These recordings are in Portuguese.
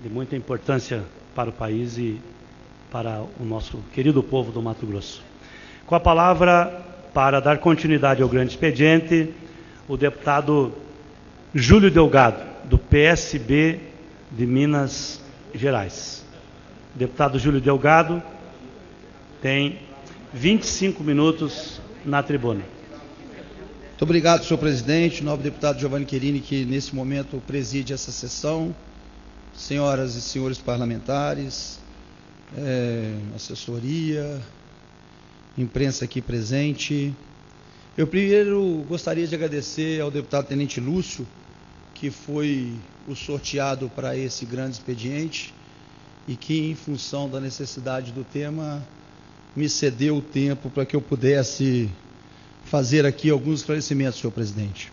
de muita importância para o país e para o nosso querido povo do Mato Grosso. Com a palavra, para dar continuidade ao grande expediente, o deputado Júlio Delgado, do PSB de Minas Gerais. O deputado Júlio Delgado tem 25 minutos na tribuna. Muito obrigado, senhor presidente, nobre deputado Giovanni Querini, que nesse momento preside essa sessão, senhoras e senhores parlamentares, assessoria, imprensa aqui presente. Eu primeiro gostaria de agradecer ao deputado Tenente Lúcio, que foi o sorteado para esse grande expediente e que, em função da necessidade do tema, me cedeu o tempo para que eu pudesse fazer aqui alguns esclarecimentos, senhor presidente.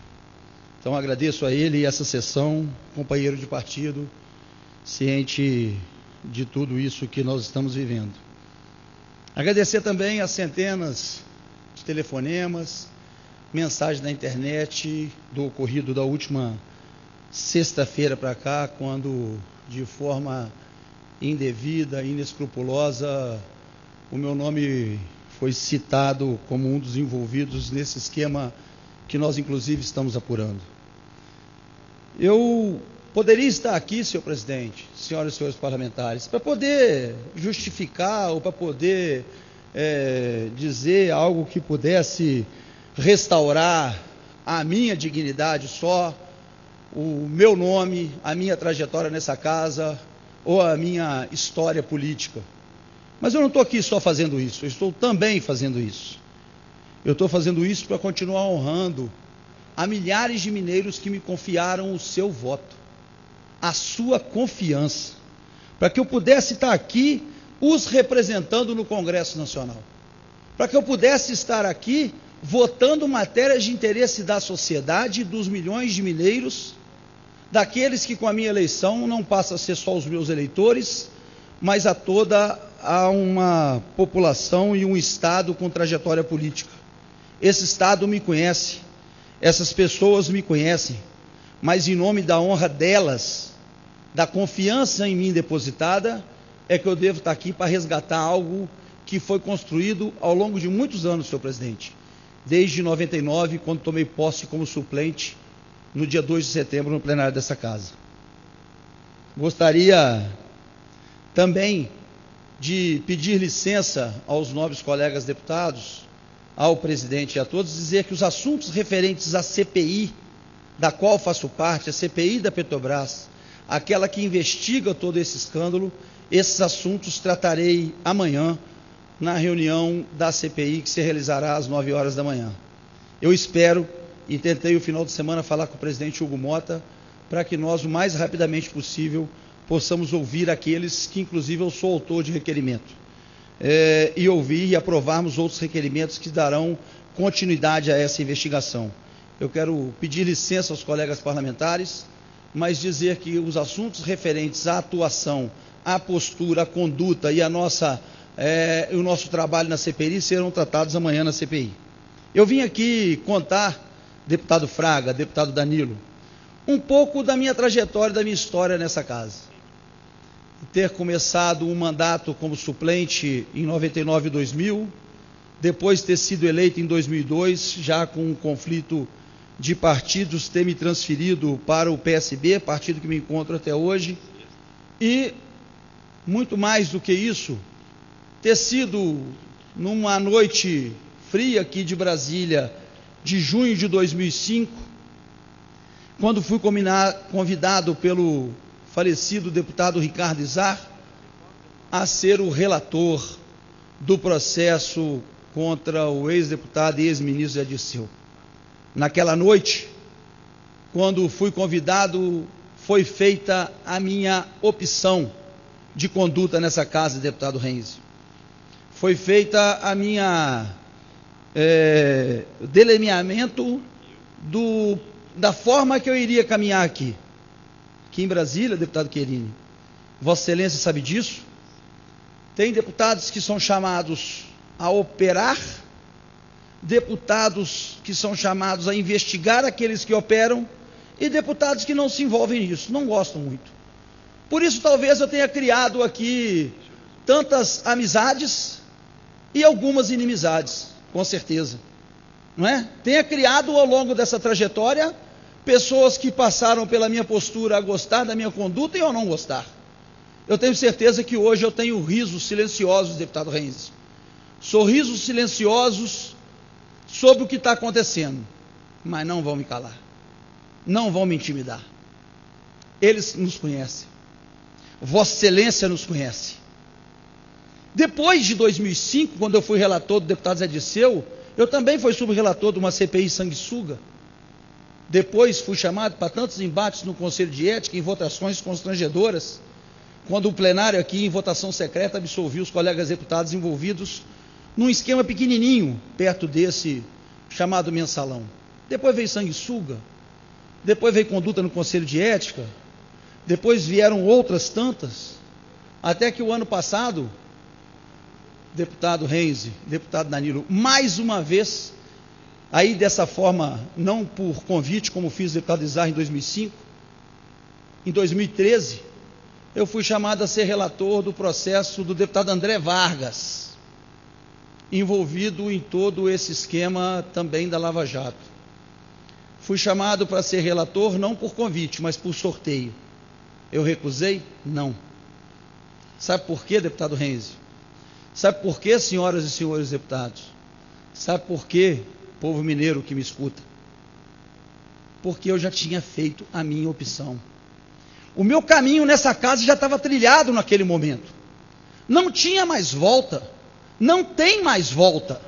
Então, agradeço a ele e essa sessão, companheiro de partido, ciente de tudo isso que nós estamos vivendo. Agradecer também as centenas de telefonemas, mensagens na internet do ocorrido da última sexta-feira para cá, quando, de forma indevida, inescrupulosa, o meu nome foi citado como um dos envolvidos nesse esquema que nós, inclusive, estamos apurando. Eu poderia estar aqui, senhor presidente, senhoras e senhores parlamentares, para poder justificar ou para poder dizer algo que pudesse restaurar a minha dignidade só, o meu nome, a minha trajetória nessa casa ou a minha história política. Mas eu não estou aqui só fazendo isso, eu estou também fazendo isso. Eu estou fazendo isso para continuar honrando a milhares de mineiros que me confiaram o seu voto, a sua confiança, para que eu pudesse estar aqui os representando no Congresso Nacional, para que eu pudesse estar aqui votando matérias de interesse da sociedade, dos milhões de mineiros, daqueles que com a minha eleição não passa a ser só os meus eleitores, mas a uma população e um Estado com trajetória política. Esse Estado me conhece, essas pessoas me conhecem, mas em nome da honra delas, da confiança em mim depositada, é que eu devo estar aqui para resgatar algo que foi construído ao longo de muitos anos, senhor presidente, desde 99, quando tomei posse como suplente, no dia 2 de setembro, no plenário dessa casa. Gostaria também de pedir licença aos nobres colegas deputados, ao presidente e a todos, dizer que os assuntos referentes à CPI, da qual faço parte, a CPI da Petrobras, aquela que investiga todo esse escândalo, esses assuntos tratarei amanhã na reunião da CPI que se realizará às 9 horas da manhã. Eu espero e tentei o final de semana falar com o presidente Hugo Mota para que nós, o mais rapidamente possível, possamos ouvir aqueles que, inclusive, eu sou autor de requerimento, e ouvir e aprovarmos outros requerimentos que darão continuidade a essa investigação. Eu quero pedir licença aos colegas parlamentares, mas dizer que os assuntos referentes à atuação, à postura, à conduta e o nosso trabalho na CPI serão tratados amanhã na CPI. Eu vim aqui contar, deputado Fraga, deputado Danilo, um pouco da minha trajetória, da minha história nessa casa. Ter começado um mandato como suplente em 99 e 2000, depois ter sido eleito em 2002, já com um conflito de partidos, ter me transferido para o PSB, partido que me encontro até hoje, e, muito mais do que isso, ter sido, numa noite fria aqui de Brasília, de junho de 2005, quando fui convidado pelo falecido deputado Ricardo Izar a ser o relator do processo contra o ex-deputado e ex-ministro Zé Dirceu. Naquela noite, quando fui convidado, foi feita a minha opção de conduta nessa casa, deputado Renzi. Foi feita a minha delineamento da forma que eu iria caminhar aqui em Brasília, deputado Querini. Vossa Excelência sabe disso. Tem deputados que são chamados a operar, deputados que são chamados a investigar aqueles que operam e deputados que não se envolvem nisso, não gostam muito. Por isso talvez eu tenha criado aqui tantas amizades e algumas inimizades, com certeza, não é? Tenha criado ao longo dessa trajetória pessoas que passaram pela minha postura a gostar da minha conduta e a não gostar. Eu tenho certeza que hoje eu tenho risos silenciosos, deputado Renzi, sorrisos silenciosos sobre o que está acontecendo, mas não vão me calar, não vão me intimidar. Eles nos conhecem, Vossa Excelência nos conhece. Depois de 2005, quando eu fui relator do deputado Zé Dirceu, eu também fui subrelator de uma CPI sanguessuga. Depois fui chamado para tantos embates no Conselho de Ética, em votações constrangedoras, quando o plenário aqui, em votação secreta, absolviu os colegas deputados envolvidos num esquema pequenininho, perto desse chamado mensalão. Depois veio sanguessuga, depois veio conduta no Conselho de Ética, depois vieram outras tantas, até que o ano passado, deputado Renzi, deputado Danilo, mais uma vez, aí dessa forma, não por convite, como fiz o deputado Izar em 2005, em 2013, eu fui chamado a ser relator do processo do deputado André Vargas, envolvido em todo esse esquema também da Lava Jato. Fui chamado para ser relator não por convite, mas por sorteio. Eu recusei? Não. Sabe por quê, deputado Renzi? Sabe por quê, senhoras e senhores deputados? Sabe por quê, povo mineiro que me escuta? Porque eu já tinha feito a minha opção. O meu caminho nessa casa já estava trilhado naquele momento. Não tinha mais volta. Não tem mais volta.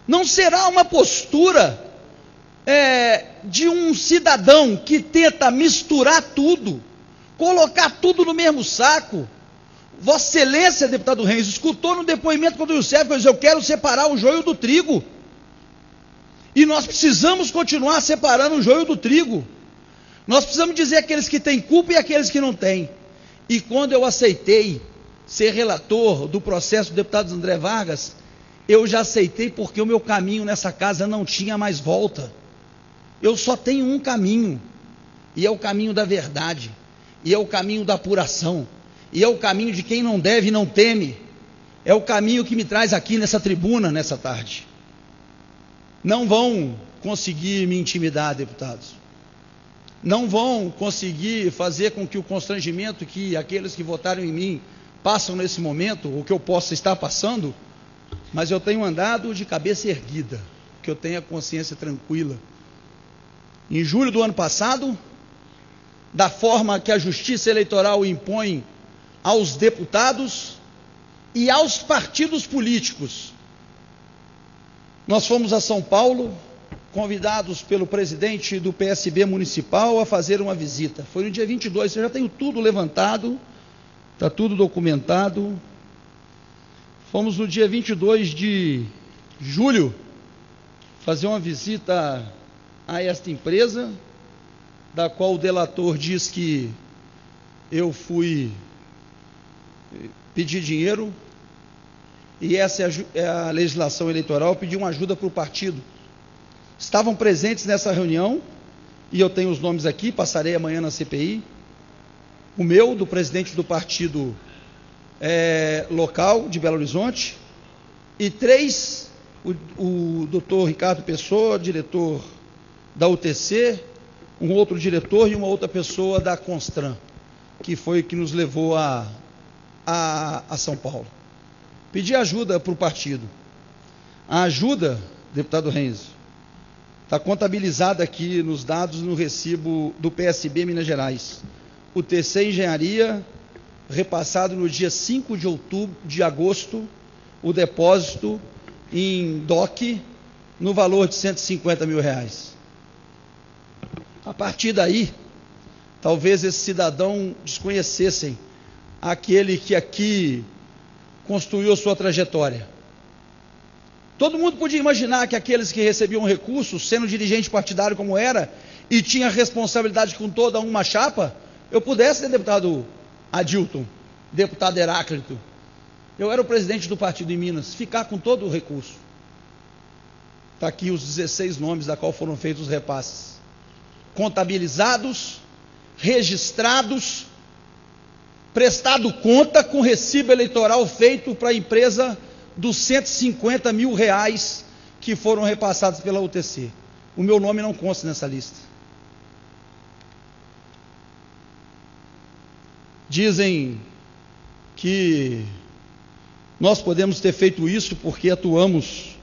Não será uma postura de um cidadão que tenta misturar tudo, colocar tudo no mesmo saco. Vossa Excelência, deputado Renzi, escutou no depoimento quando o Youssef disse: eu quero separar o joio do trigo. E nós precisamos continuar separando o joio do trigo. Nós precisamos dizer aqueles que têm culpa e aqueles que não têm. E quando eu aceitei ser relator do processo do deputado André Vargas, eu já aceitei porque o meu caminho nessa casa não tinha mais volta. Eu só tenho um caminho, e é o caminho da verdade, e é o caminho da apuração, e é o caminho de quem não deve e não teme. É o caminho que me traz aqui nessa tribuna, nessa tarde. Não vão conseguir me intimidar, deputados. Não vão conseguir fazer com que o constrangimento que aqueles que votaram em mim passam nesse momento, ou que eu possa estar passando, mas eu tenho andado de cabeça erguida, que eu tenho a consciência tranquila. Em julho do ano passado, da forma que a Justiça Eleitoral impõe aos deputados e aos partidos políticos, nós fomos a São Paulo, convidados pelo presidente do PSB municipal a fazer uma visita. Foi no dia 22, eu já tenho tudo levantado, está tudo documentado. Fomos no dia 22 de julho fazer uma visita a esta empresa, da qual o delator diz que eu fui pedir dinheiro, e essa é a legislação eleitoral, pedir uma ajuda para o partido. Estavam presentes nessa reunião, e eu tenho os nomes aqui, passarei amanhã na CPI, o meu, do presidente do partido local de Belo Horizonte, e três, o doutor Ricardo Pessoa, diretor da UTC, um outro diretor e uma outra pessoa da Constran, que foi que nos levou a São Paulo. Pedi ajuda para o partido. A ajuda, deputado Renzi, está contabilizada aqui nos dados no recibo do PSB Minas Gerais. O TC Engenharia, repassado no dia 5 de agosto, o depósito em DOC, no valor de R$150 mil. A partir daí, talvez esse cidadão desconhecessem aquele que aqui construiu sua trajetória. Todo mundo podia imaginar que aqueles que recebiam recursos, sendo dirigente partidário como era, e tinha responsabilidade com toda uma chapa, eu pudesse ser deputado Adilton, deputado Heráclito. Eu era o presidente do partido em Minas, ficar com todo o recurso. Está aqui os 16 nomes da qual foram feitos os repasses. Contabilizados, registrados, prestado conta com recibo eleitoral feito para a empresa dos R$150 mil que foram repassados pela UTC. O meu nome não consta nessa lista. Dizem que nós podemos ter feito isso porque atuamos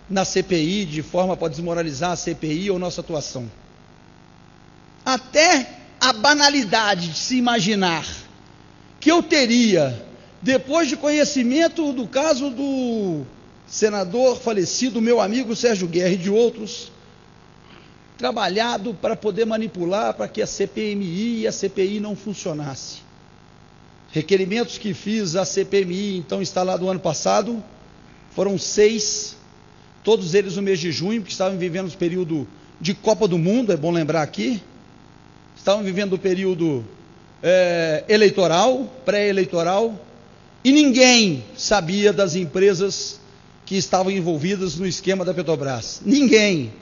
na CPI de forma para desmoralizar a CPI ou nossa atuação. Até a banalidade de se imaginar que eu teria, depois de conhecimento do caso do senador falecido, meu amigo Sérgio Guerra e de outros, trabalhado para poder manipular para que a CPMI e a CPI não funcionasse. Requerimentos que fiz à CPMI, então instalado o ano passado, foram 6, todos eles no mês de junho, porque estavam vivendo o período de Copa do Mundo, é bom lembrar aqui, estavam vivendo o período eleitoral, pré-eleitoral, e ninguém sabia das empresas que estavam envolvidas no esquema da Petrobras. Ninguém.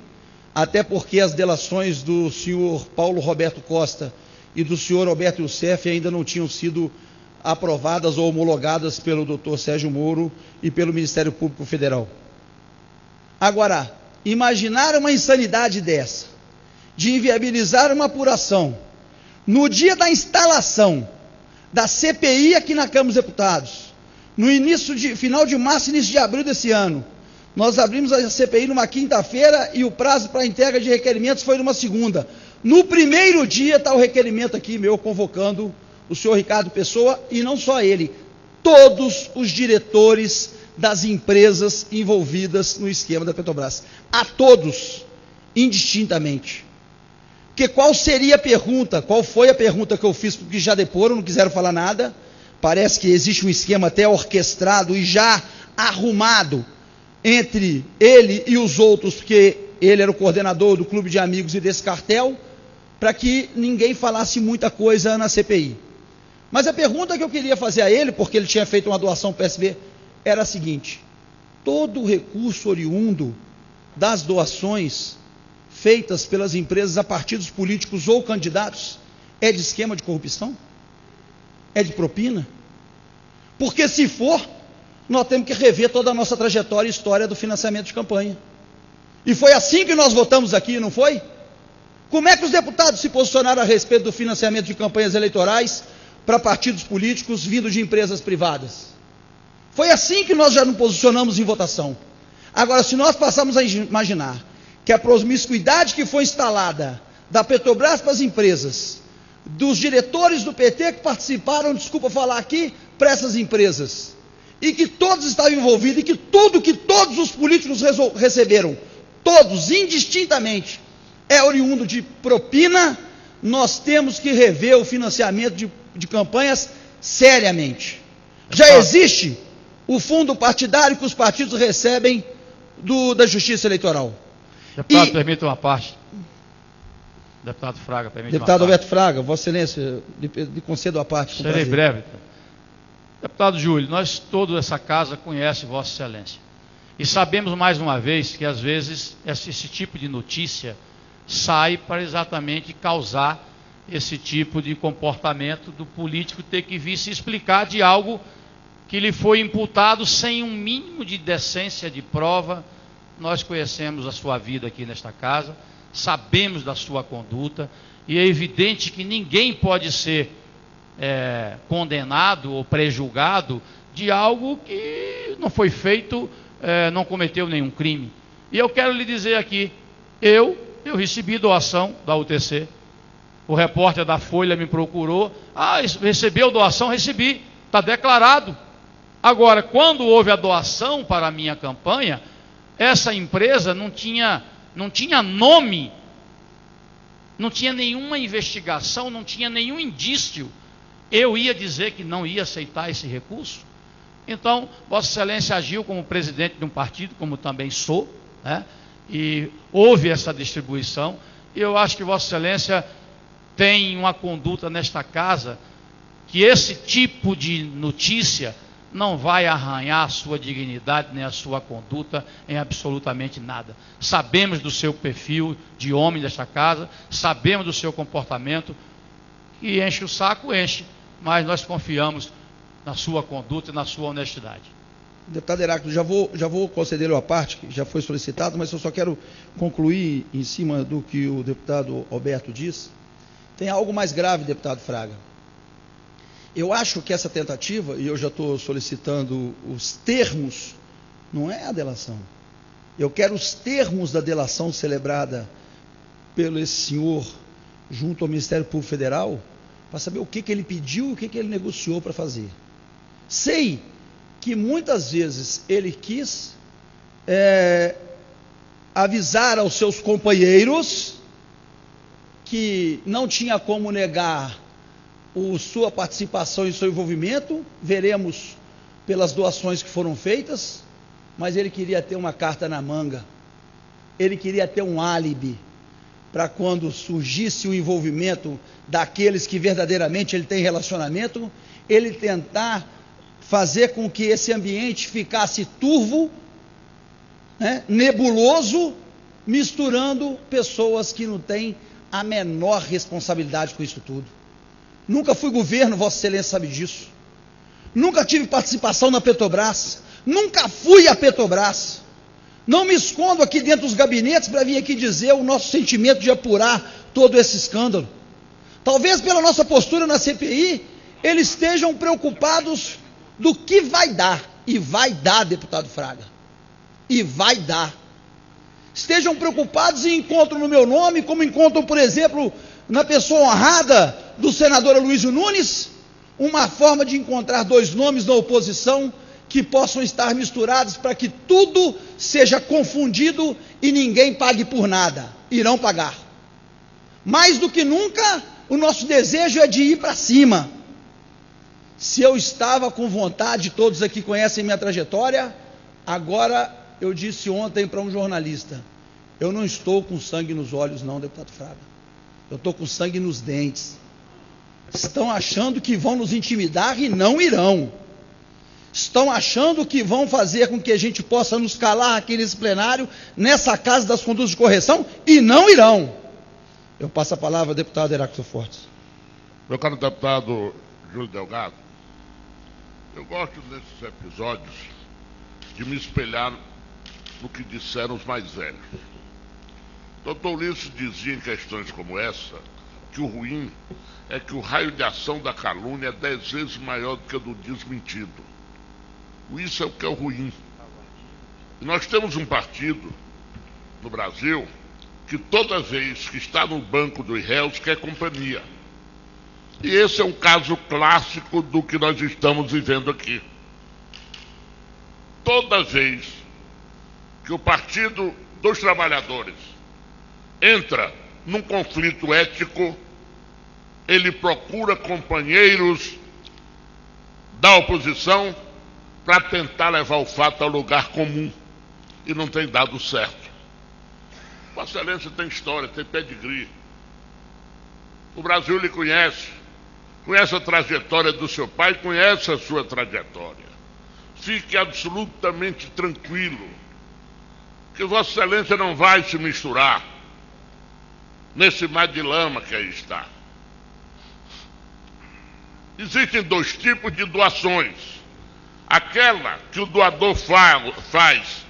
Até porque as delações do senhor Paulo Roberto Costa e do senhor Alberto Youssef ainda não tinham sido aprovadas ou homologadas pelo doutor Sérgio Moro e pelo Ministério Público Federal. Agora, imaginar uma insanidade dessa, de inviabilizar uma apuração, no dia da instalação da CPI aqui na Câmara dos Deputados, no final de março, início de abril desse ano, nós abrimos a CPI numa quinta-feira e o prazo para a entrega de requerimentos foi numa segunda. No primeiro dia está o requerimento aqui meu, convocando o senhor Ricardo Pessoa, e não só ele, todos os diretores das empresas envolvidas no esquema da Petrobras. A todos, indistintamente. Porque qual seria a pergunta, qual foi a pergunta que eu fiz, porque já deporam, não quiseram falar nada, parece que existe um esquema até orquestrado e já arrumado entre ele e os outros, porque ele era o coordenador do clube de amigos e desse cartel, para que ninguém falasse muita coisa na CPI. Mas a pergunta que eu queria fazer a ele, porque ele tinha feito uma doação para o PSB, era a seguinte: todo o recurso oriundo das doações feitas pelas empresas a partidos políticos ou candidatos é de esquema de corrupção? É de propina? Porque se for, nós temos que rever toda a nossa trajetória e história do financiamento de campanha. E foi assim que nós votamos aqui, não foi? Como é que os deputados se posicionaram a respeito do financiamento de campanhas eleitorais para partidos políticos vindo de empresas privadas? Foi assim que nós já nos posicionamos em votação. Agora, se nós passarmos a imaginar que a promiscuidade que foi instalada da Petrobras para as empresas, dos diretores do PT que participaram, desculpa falar aqui, para essas empresas, e que todos estavam envolvidos, e que tudo que todos os políticos receberam, todos, indistintamente, é oriundo de propina, nós temos que rever o financiamento de campanhas seriamente. Já existe o fundo partidário que os partidos recebem da Justiça Eleitoral. Deputado, permita uma parte. Deputado Fraga, permite uma parte. Deputado Alberto Fraga, Vossa Excelência, lhe concedo a parte. Serei breve. Deputado Júlio, nós, toda essa casa, conhece Vossa Excelência. E sabemos mais uma vez que, às vezes, esse tipo de notícia sai para exatamente causar esse tipo de comportamento do político ter que vir se explicar de algo que lhe foi imputado sem um mínimo de decência de prova. Nós conhecemos a sua vida aqui nesta casa, sabemos da sua conduta, e é evidente que ninguém pode ser condenado ou prejulgado de algo que não foi feito, não cometeu nenhum crime. E eu quero lhe dizer aqui, eu recebi doação da UTC, o repórter da Folha me procurou, recebeu doação? Recebi, está declarado. Agora, quando houve a doação para a minha campanha, essa empresa não tinha nome, não tinha nenhuma investigação, não tinha nenhum indício. Eu ia dizer que não ia aceitar esse recurso? Então, Vossa Excelência agiu como presidente de um partido, como também sou, né? E houve essa distribuição, e eu acho que Vossa Excelência tem uma conduta nesta casa, que esse tipo de notícia não vai arranhar a sua dignidade, nem a sua conduta em absolutamente nada. Sabemos do seu perfil de homem desta casa, sabemos do seu comportamento, que enche o saco, enche. mas nós confiamos na sua conduta e na sua honestidade. Deputado Heráclito, já vou conceder a parte, que já foi solicitado, mas eu só quero concluir em cima do que o deputado Alberto disse. Tem algo mais grave, deputado Fraga. Eu acho que essa tentativa, e eu já estou solicitando os termos, não é a delação. Eu quero os termos da delação celebrada pelo esse senhor junto ao Ministério Público Federal, para saber o que ele pediu e o que ele negociou para fazer. Sei que muitas vezes ele quis avisar aos seus companheiros que não tinha como negar sua participação e seu envolvimento, veremos pelas doações que foram feitas, mas ele queria ter uma carta na manga, ele queria ter um álibi, para quando surgisse o envolvimento daqueles que verdadeiramente ele tem relacionamento, ele tentar fazer com que esse ambiente ficasse turvo, nebuloso, misturando pessoas que não têm a menor responsabilidade com isso tudo. Nunca fui governo, Vossa Excelência sabe disso. Nunca tive participação na Petrobras. Nunca fui à Petrobras. Não me escondo aqui dentro dos gabinetes para vir aqui dizer o nosso sentimento de apurar todo esse escândalo. Talvez pela nossa postura na CPI, eles estejam preocupados do que vai dar. E vai dar, deputado Fraga. E vai dar. Estejam preocupados e encontram no meu nome, como encontram, por exemplo, na pessoa honrada do senador Aloysio Nunes, uma forma de encontrar dois nomes da oposição que possam estar misturados para que tudo seja confundido e ninguém pague por nada. Irão pagar. Mais do que nunca, o nosso desejo é de ir para cima. Se eu estava com vontade, todos aqui conhecem minha trajetória, agora eu disse ontem para um jornalista, eu não estou com sangue nos olhos não, deputado Fraga. Eu estou com sangue nos dentes. Estão achando que vão nos intimidar e não irão. Estão achando que vão fazer com que a gente possa nos calar aqui nesse plenário, nessa casa das condutas de correção, e não irão. Eu passo a palavra ao deputado Heráclito Fortes. Meu caro deputado Júlio Delgado, eu gosto desses episódios de me espelhar no que disseram os mais velhos. Doutor Ulisses dizia em questões como essa, que o ruim é que o raio de ação da calúnia é 10 vezes maior do que o do desmentido. Isso é o que é o ruim. E nós temos um partido no Brasil que toda vez que está no banco dos réus quer companhia. E esse é um caso clássico do que nós estamos vivendo aqui. Toda vez que o Partido dos Trabalhadores entra num conflito ético, ele procura companheiros da oposição para tentar levar o fato ao lugar comum, e não tem dado certo. Vossa Excelência tem história, tem pedigree. O Brasil lhe conhece a trajetória do seu pai, conhece a sua trajetória. Fique absolutamente tranquilo, que Vossa Excelência não vai se misturar nesse mar de lama que aí está. Existem dois tipos de doações. Aquela que o doador faz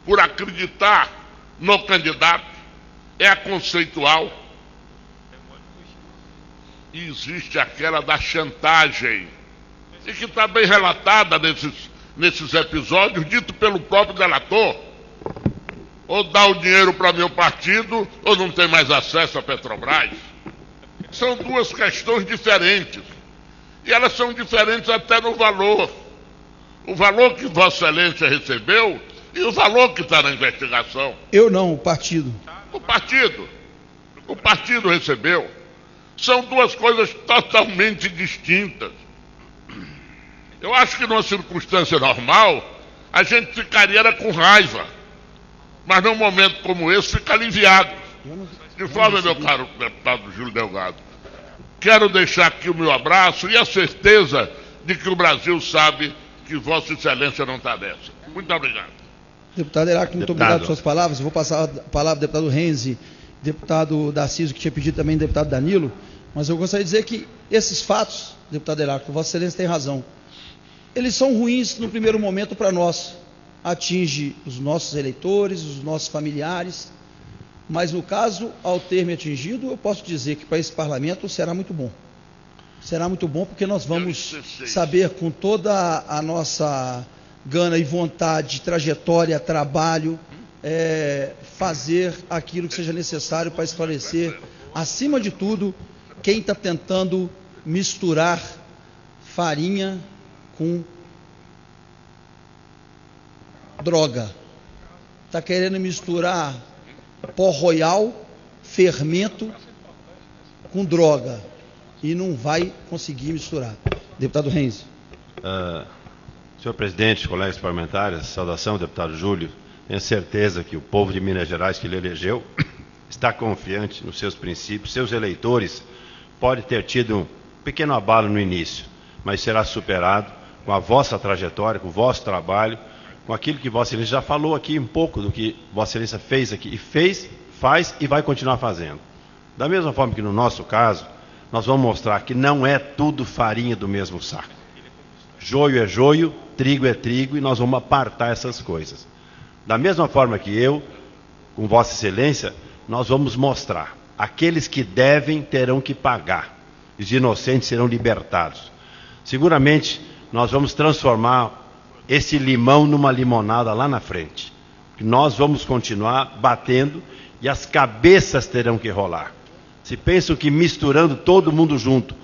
por acreditar no candidato é a conceitual. E existe aquela da chantagem, e que está bem relatada nesses episódios, dito pelo próprio delator. Ou dá o dinheiro para meu partido, ou não tem mais acesso à Petrobras. São duas questões diferentes. E elas são diferentes até no valor. O valor que Vossa Excelência recebeu e o valor que está na investigação. Eu não, o partido. O partido recebeu. São duas coisas totalmente distintas. Eu acho que numa circunstância normal, a gente ficaria com raiva. Mas num momento como esse, fica aliviado. De forma, meu caro deputado Júlio Delgado, quero deixar aqui o meu abraço e a certeza de que o Brasil sabe que Vossa Excelência não está nessa. Muito obrigado. Deputado Heráclito, muito obrigado por suas palavras. Eu vou passar a palavra ao deputado Renzi, deputado Darciso, que tinha pedido também, deputado Danilo. Mas eu gostaria de dizer que esses fatos, deputado Heráclito, Vossa Excelência tem razão, eles são ruins no primeiro momento para nós, atinge os nossos eleitores, os nossos familiares, mas no caso, ao ter me atingido, eu posso dizer que para esse parlamento será muito bom. Será muito bom porque nós vamos saber com toda a nossa gana e vontade, trajetória, trabalho, fazer aquilo que seja necessário para esclarecer, acima de tudo, quem está tentando misturar farinha com droga. Está querendo misturar pó royal, fermento com droga. E não vai conseguir misturar. Deputado Renzi. Senhor presidente, colegas parlamentares, saudação, deputado Júlio. Tenho certeza que o povo de Minas Gerais que ele elegeu está confiante nos seus princípios. Seus eleitores podem ter tido um pequeno abalo no início, mas será superado com a vossa trajetória, com o vosso trabalho, com aquilo que Vossa Excelência já falou aqui, um pouco do que Vossa Excelência fez aqui, e fez, faz e vai continuar fazendo. Da mesma forma que no nosso caso, nós vamos mostrar que não é tudo farinha do mesmo saco. Joio é joio, trigo é trigo, e nós vamos apartar essas coisas. Da mesma forma que eu, com Vossa Excelência, nós vamos mostrar. Aqueles que devem terão que pagar. Os inocentes serão libertados. Seguramente, nós vamos transformar esse limão numa limonada lá na frente. Nós vamos continuar batendo e as cabeças terão que rolar. Se pensam que misturando todo mundo junto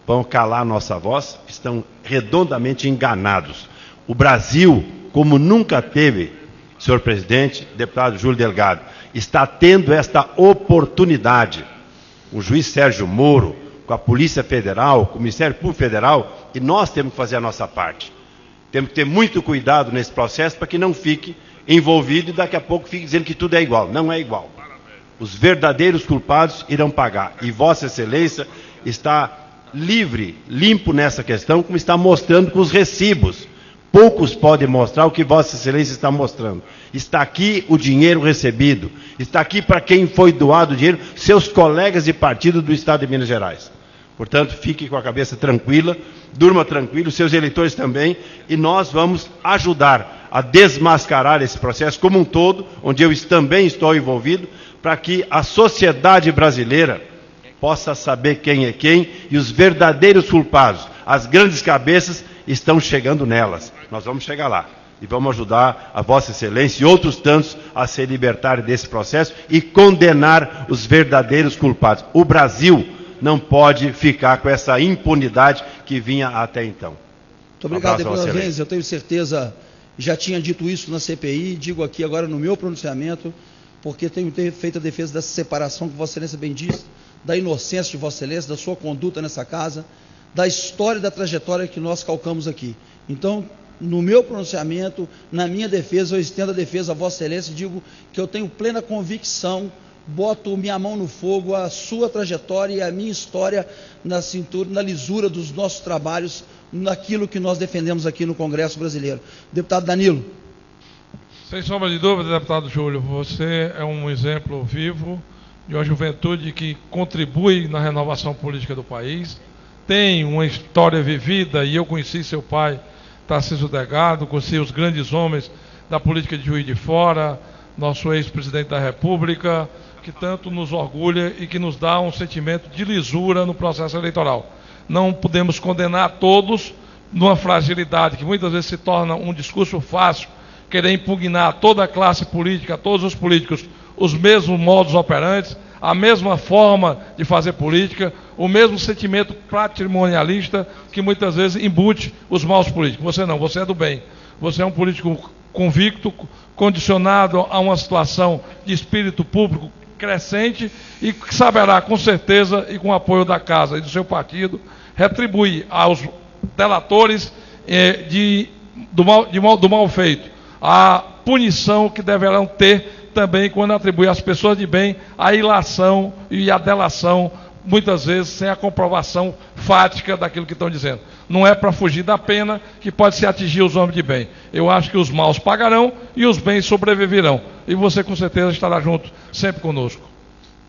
vão calar a nossa voz, estão redondamente enganados. O Brasil, como nunca teve, senhor presidente, deputado Júlio Delgado, está tendo esta oportunidade. O juiz Sérgio Moro, com a Polícia Federal, com o Ministério Público Federal, e nós temos que fazer a nossa parte. Temos que ter muito cuidado nesse processo para que não fique envolvido e daqui a pouco fique dizendo que tudo é igual. Não é igual. Os verdadeiros culpados irão pagar. E Vossa Excelência está livre, limpo nessa questão, como está mostrando com os recibos. Poucos podem mostrar o que Vossa Excelência está mostrando. Está aqui o dinheiro recebido. Está aqui para quem foi doado o dinheiro, seus colegas de partido do Estado de Minas Gerais. Portanto, fique com a cabeça tranquila, durma tranquilo, seus eleitores também, e nós vamos ajudar a desmascarar esse processo como um todo, onde eu também estou envolvido, para que a sociedade brasileira possa saber quem é quem e os verdadeiros culpados, as grandes cabeças, estão chegando nelas. Nós vamos chegar lá e vamos ajudar a Vossa Excelência e outros tantos a se libertarem desse processo e condenar os verdadeiros culpados. O Brasil não pode ficar com essa impunidade que vinha até então. Muito obrigado, deputado Renzi. Eu tenho certeza, já tinha dito isso na CPI, digo aqui agora no meu pronunciamento, porque tenho feito a defesa dessa separação que Vossa Excelência bem disse, da inocência de Vossa Excelência, da sua conduta nessa casa, da história e da trajetória que nós calcamos aqui. Então, no meu pronunciamento, na minha defesa, eu estendo a defesa a Vossa Excelência e digo que eu tenho plena convicção, boto minha mão no fogo, a sua trajetória e a minha história na cintura, na lisura dos nossos trabalhos, naquilo que nós defendemos aqui no Congresso Brasileiro. Deputado Danilo. Sem sombra de dúvida, deputado Júlio, você é um exemplo vivo de uma juventude que contribui na renovação política do país, tem uma história vivida, e eu conheci seu pai, Tarcísio Delgado, conheci os grandes homens da política de Juiz de Fora, nosso ex-presidente da República, que tanto nos orgulha e que nos dá um sentimento de lisura no processo eleitoral. Não podemos condenar todos numa fragilidade que muitas vezes se torna um discurso fácil, querer impugnar toda a classe política, todos os políticos, os mesmos modos operantes, a mesma forma de fazer política, o mesmo sentimento patrimonialista que muitas vezes embute os maus políticos. Você não, você é do bem. Você é um político convicto, condicionado a uma situação de espírito público crescente e que saberá, com certeza, e com o apoio da Casa e do seu partido, retribuir aos delatores do mal feito a punição que deverão ter também quando atribuir às pessoas de bem a ilação e a delação, muitas vezes sem a comprovação fática daquilo que estão dizendo. Não é para fugir da pena que pode se atingir os homens de bem. Eu acho que os maus pagarão e os bens sobreviverão. E você com certeza estará junto sempre conosco.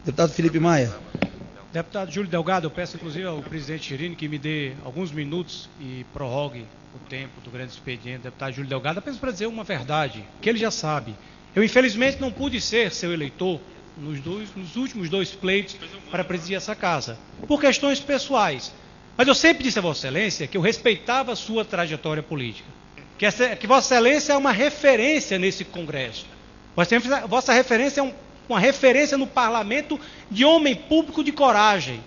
Deputado Felipe Maia. Deputado Júlio Delgado, eu peço inclusive ao presidente Chirino que me dê alguns minutos e prorrogue o tempo do grande expediente. Deputado Júlio Delgado, apenas para dizer uma verdade, que ele já sabe. Eu, infelizmente, não pude ser seu eleitor nos últimos 2 pleitos para presidir essa casa, por questões pessoais. Mas eu sempre disse a Vossa Excelência que eu respeitava a sua trajetória política, que Vossa Excelência é uma referência nesse Congresso. Vossa referência é uma referência no parlamento de homem público de coragem,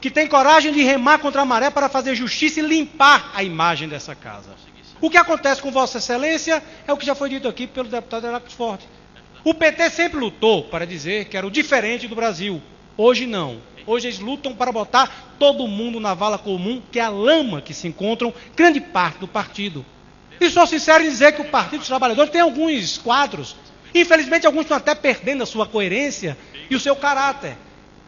que tem coragem de remar contra a maré para fazer justiça e limpar a imagem dessa casa. O que acontece com Vossa Excelência é o que já foi dito aqui pelo deputado Heráclito Forte. O PT sempre lutou para dizer que era o diferente do Brasil. Hoje não. Hoje eles lutam para botar todo mundo na vala comum, que é a lama que se encontram grande parte do partido. E sou sincero em dizer que o Partido dos Trabalhadores tem alguns quadros. Infelizmente, alguns estão até perdendo a sua coerência e o seu caráter.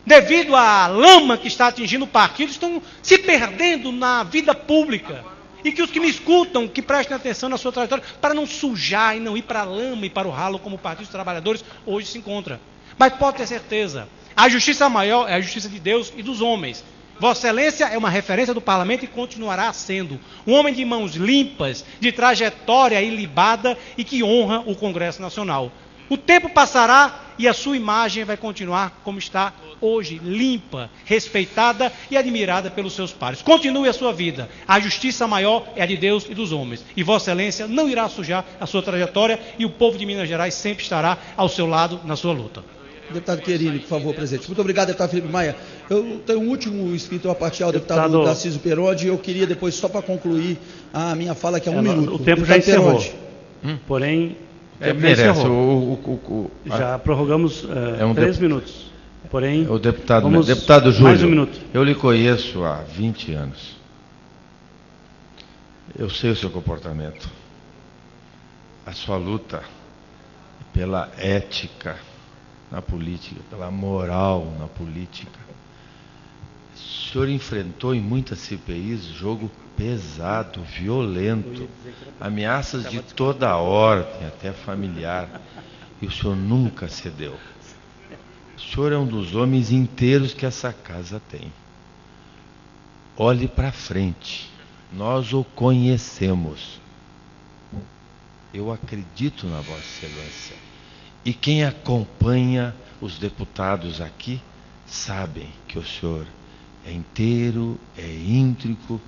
Devido à lama que está atingindo o partido, estão se perdendo na vida pública. E que os que me escutam, que prestem atenção na sua trajetória, para não sujar e não ir para a lama e para o ralo como o Partido dos Trabalhadores hoje se encontra. Mas pode ter certeza, a justiça maior é a justiça de Deus e dos homens. Vossa Excelência é uma referência do parlamento e continuará sendo um homem de mãos limpas, de trajetória ilibada e que honra o Congresso Nacional. O tempo passará e a sua imagem vai continuar como está hoje, limpa, respeitada e admirada pelos seus pares. Continue a sua vida. A justiça maior é a de Deus e dos homens. E Vossa Excelência não irá sujar a sua trajetória e o povo de Minas Gerais sempre estará ao seu lado na sua luta. Deputado Querini, por favor, presidente. Muito obrigado, deputado Felipe Maia. Eu tenho um último inscrito a partir ao deputado Tarcísio Perondi. Eu queria depois, só para concluir a minha fala, que é 1 minuto. O tempo já encerrou. Porém, merece. Já prorrogamos 3 minutos. Porém, o deputado Júlio, mais 1 minuto. Eu lhe conheço há 20 anos. Eu sei o seu comportamento. A sua luta pela ética na política, pela moral na política. O senhor enfrentou em muitas CPIs jogo pesado, violento, ameaças de toda ordem, até familiar, e o senhor nunca cedeu. O senhor é um dos homens inteiros que essa casa tem. Olhe para frente, nós o conhecemos. Eu acredito na Vossa Excelência. E quem acompanha os deputados aqui sabem que o senhor é inteiro, é íntegro,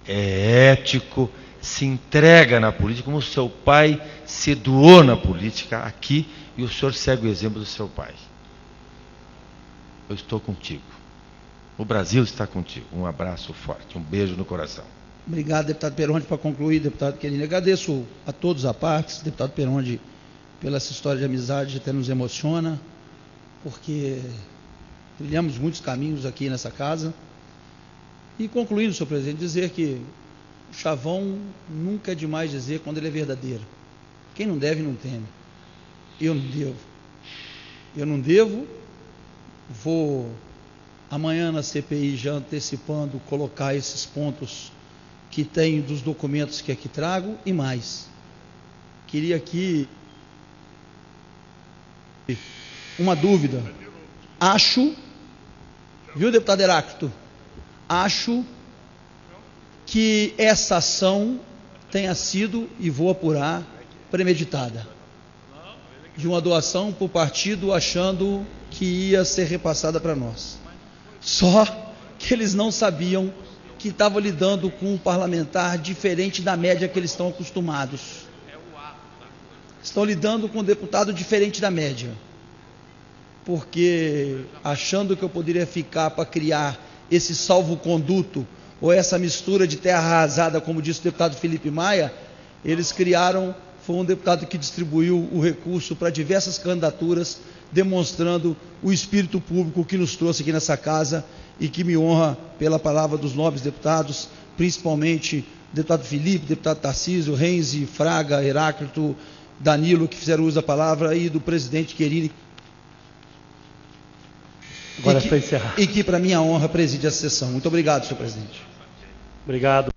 é ético, se entrega na política, como o seu pai se doou na política aqui, e o senhor segue o exemplo do seu pai. Eu estou contigo. O Brasil está contigo. Um abraço forte, um beijo no coração. Obrigado, deputado Perondi. Para concluir, deputado Querini, agradeço a todos a parte, deputado Perondi, pela essa história de amizade, até nos emociona, porque trilhamos muitos caminhos aqui nessa casa. E concluindo, senhor presidente, dizer que o chavão nunca é demais dizer quando ele é verdadeiro. Quem não deve, não teme. Eu não devo. Eu não devo. Vou, amanhã na CPI, já antecipando, colocar esses pontos que tem dos documentos que aqui trago e mais. Queria aqui uma dúvida. Acho, viu, deputado Heráclito? Acho que essa ação tenha sido, e vou apurar, premeditada. De uma doação para o partido achando que ia ser repassada para nós. Só que eles não sabiam que estavam lidando com um parlamentar diferente da média que eles estão acostumados. Estão lidando com um deputado diferente da média. Porque achando que eu poderia ficar para criar esse salvo-conduto ou essa mistura de terra arrasada, como disse o deputado Felipe Maia, eles criaram, foi um deputado que distribuiu o recurso para diversas candidaturas, demonstrando o espírito público que nos trouxe aqui nessa casa e que me honra pela palavra dos nobres deputados, principalmente o deputado Felipe, deputado Tarcísio, Renzi, Fraga, Heráclito, Danilo, que fizeram uso da palavra, e do presidente Querini, agora foi encerrar. E que, para minha honra, preside a sessão. Muito obrigado, senhor presidente. Obrigado.